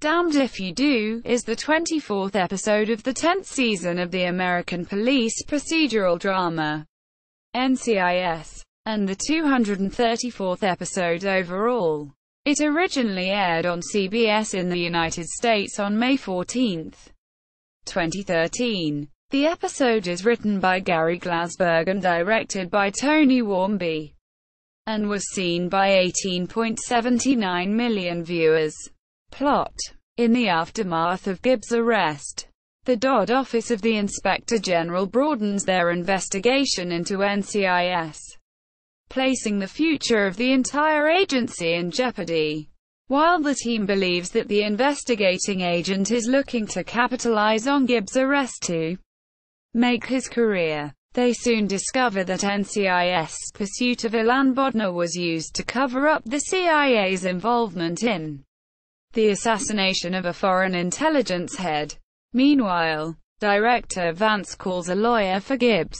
Damned If You Do is the 24th episode of the 10th season of the American police procedural drama NCIS, and the 234th episode overall. It originally aired on CBS in the United States on May 14, 2013. The episode is written by Gary Glasberg and directed by Tony Wharmby, and was seen by 18.79 million viewers. Plot. In the aftermath of Gibbs' arrest, the DOD Office of the Inspector General broadens their investigation into NCIS, placing the future of the entire agency in jeopardy. While the team believes that the investigating agent is looking to capitalize on Gibbs' arrest to make his career, they soon discover that NCIS's pursuit of Ilan Bodnar was used to cover up the CIA's involvement in the assassination of a foreign intelligence head. Meanwhile, Director Vance calls a lawyer for Gibbs,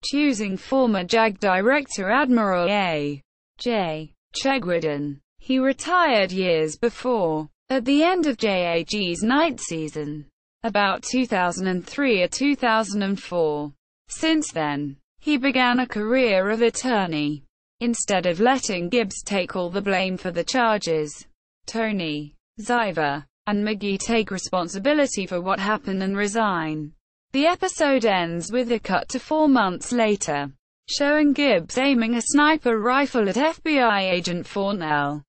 choosing former JAG Director Admiral A. J. Chegwedden. He retired years before, at the end of JAG's night season, about 2003 or 2004. Since then, he began a career of attorney. Instead of letting Gibbs take all the blame for the charges, Tony, Ziva, and McGee take responsibility for what happened and resign. The episode ends with a cut to 4 months later, showing Gibbs aiming a sniper rifle at FBI agent Fornell.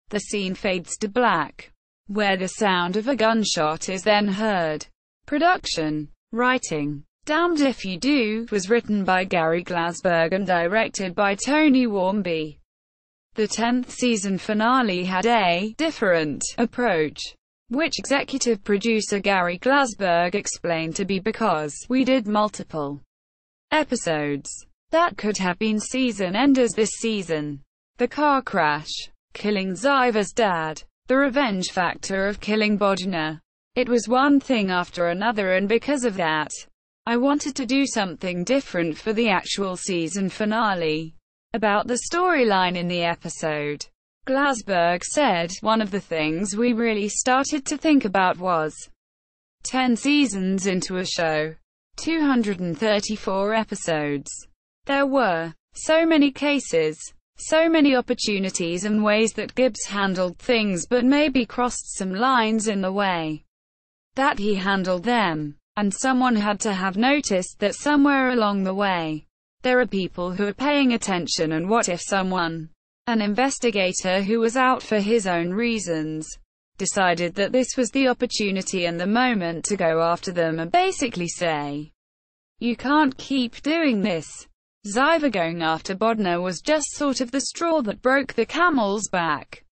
The scene fades to black, where the sound of a gunshot is then heard. Production. Writing. Damned If You Do was written by Gary Glasberg and directed by Tony Wharmby. The 10th season finale had a different approach, which executive producer Gary Glasberg explained to be because we did multiple episodes that could have been season enders this season. The car crash, killing Ziva's dad, the revenge factor of killing Bodnar. It was one thing after another, and because of that, I wanted to do something different for the actual season finale. About the storyline in the episode, Glasberg said, "One of the things we really started to think about was 10 seasons into a show, 234 episodes. There were so many cases, so many opportunities and ways that Gibbs handled things, but maybe crossed some lines in the way that he handled them. And someone had to have noticed that somewhere along the way, there are people who are paying attention, and what if someone, an investigator who was out for his own reasons, decided that this was the opportunity and the moment to go after them and basically say, you can't keep doing this." Ziva going after Bodnar was just sort of the straw that broke the camel's back.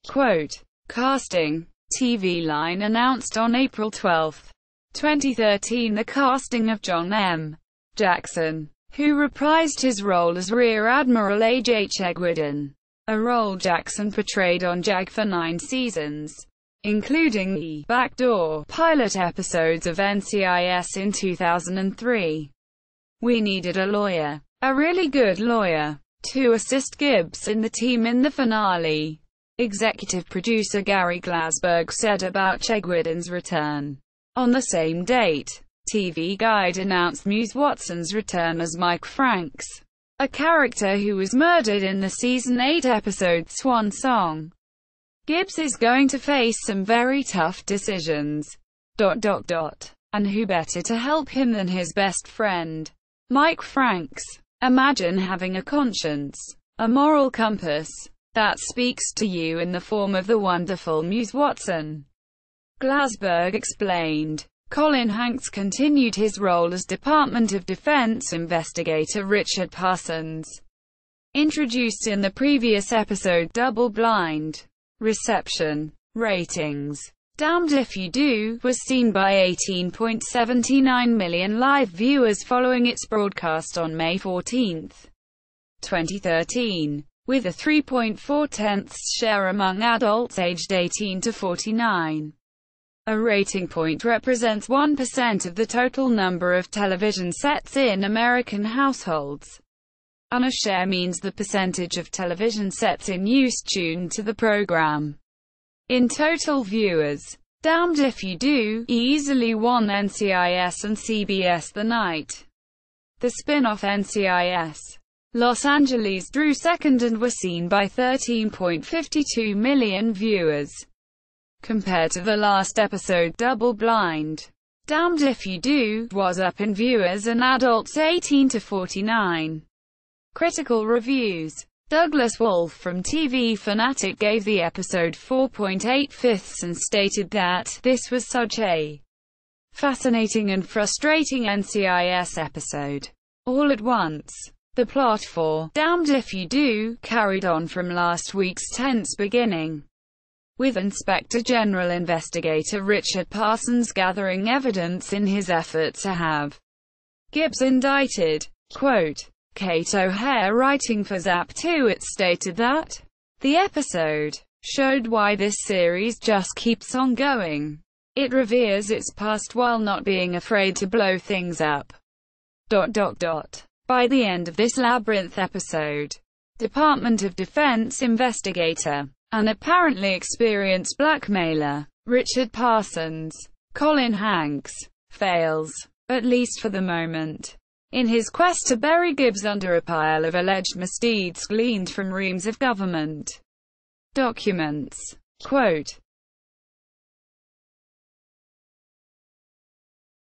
Quote, casting. TV Line announced on April 12, 2013 the casting of John M. Jackson, who reprised his role as Rear Admiral A.J. Chegwedden, a role Jackson portrayed on JAG for 9 seasons, including the backdoor pilot episodes of NCIS in 2003. We needed a lawyer, a really good lawyer, to assist Gibbs and the team in the finale. Executive producer Gary Glasberg said about Chegwedden's return. On the same date, TV Guide announced Muse Watson's return as Mike Franks, a character who was murdered in the season 8 episode Swan Song. Gibbs is going to face some very tough decisions. And who better to help him than his best friend, Mike Franks? Imagine having a conscience, a moral compass, that speaks to you in the form of the wonderful Muse Watson. Glasberg explained. Colin Hanks continued his role as Department of Defense investigator Richard Parsons, introduced in the previous episode Double Blind. Reception. Ratings. Damned If You Do was seen by 18.79 million live viewers following its broadcast on May 14, 2013, with a 3.4% share among adults aged 18 to 49. A rating point represents 1% of the total number of television sets in American households, and a share means the percentage of television sets in use tuned to the program. In total viewers, Damned If You Do easily won NCIS and CBS The Night. The spin-off NCIS Los Angeles drew second and were seen by 13.52 million viewers. Compared to the last episode Double Blind, Damned If You Do was up in viewers and adults 18 to 49. Critical reviews. Douglas Wolfe from TV Fanatic gave the episode 4.85 and stated that, "This was such a fascinating and frustrating NCIS episode. All at once." The plot for Damned If You Do carried on from last week's tense beginning, with Inspector General Investigator Richard Parsons gathering evidence in his effort to have Gibbs indicted. Quote, Kate O'Hare writing for Zap2 it stated that the episode showed why this series just keeps on going. It reveres its past while not being afraid to blow things up. By the end of this labyrinth episode, Department of Defense investigator, an apparently experienced blackmailer, Richard Parsons, Colin Hanks, fails, at least for the moment, in his quest to bury Gibbs under a pile of alleged misdeeds gleaned from reams of government documents. Quote,